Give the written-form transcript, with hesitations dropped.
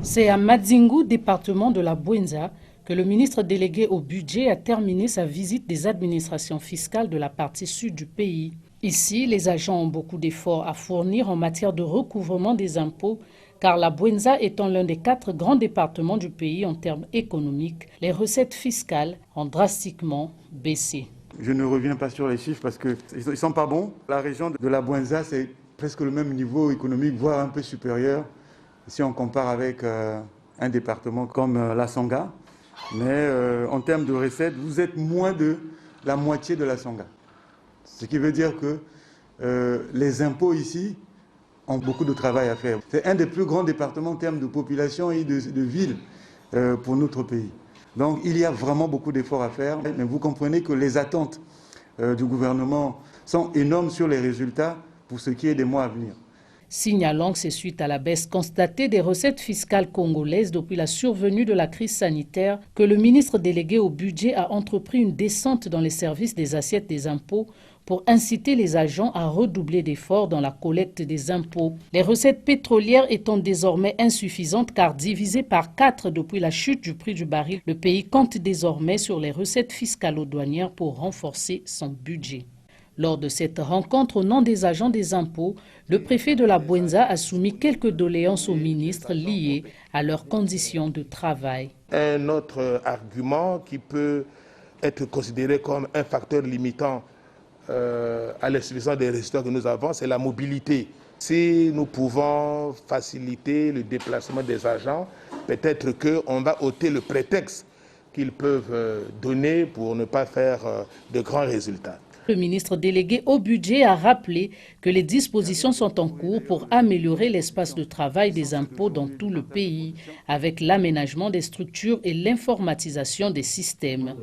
C'est à Madzingu, département de la Bouenza, que le ministre délégué au budget a terminé sa visite des administrations fiscales de la partie sud du pays. Ici, les agents ont beaucoup d'efforts à fournir en matière de recouvrement des impôts, car la Bouenza étant l'un des 4 grands départements du pays en termes économiques, les recettes fiscales ont drastiquement baissé. Je ne reviens pas sur les chiffres parce qu'ils ne sont pas bons. La région de la Bouenza, c'est presque le même niveau économique, voire un peu supérieur, si on compare avec un département comme la Sangha. Mais en termes de recettes, vous êtes moins de la moitié de la Sangha. Ce qui veut dire que les impôts ici ont beaucoup de travail à faire. C'est un des plus grands départements en termes de population et de villes pour notre pays. Donc il y a vraiment beaucoup d'efforts à faire. Mais vous comprenez que les attentes du gouvernement sont énormes sur les résultats pour ce qui est des mois à venir. Signalant que c'est suite à la baisse constatée des recettes fiscales congolaises depuis la survenue de la crise sanitaire que le ministre délégué au budget a entrepris une descente dans les services des assiettes des impôts pour inciter les agents à redoubler d'efforts dans la collecte des impôts. Les recettes pétrolières étant désormais insuffisantes car divisées par 4 depuis la chute du prix du baril, le pays compte désormais sur les recettes fiscalo-douanières pour renforcer son budget. Lors de cette rencontre au nom des agents des impôts, le préfet de la Bouenza a soumis quelques doléances aux ministres liées à leurs conditions de travail. Un autre argument qui peut être considéré comme un facteur limitant à l'insuffisance des résultats que nous avons, c'est la mobilité. Si nous pouvons faciliter le déplacement des agents, peut-être qu'on va ôter le prétexte qu'ils peuvent donner pour ne pas faire de grands résultats. Le ministre délégué au budget a rappelé que les dispositions sont en cours pour améliorer l'espace de travail des impôts dans tout le pays, avec l'aménagement des structures et l'informatisation des systèmes.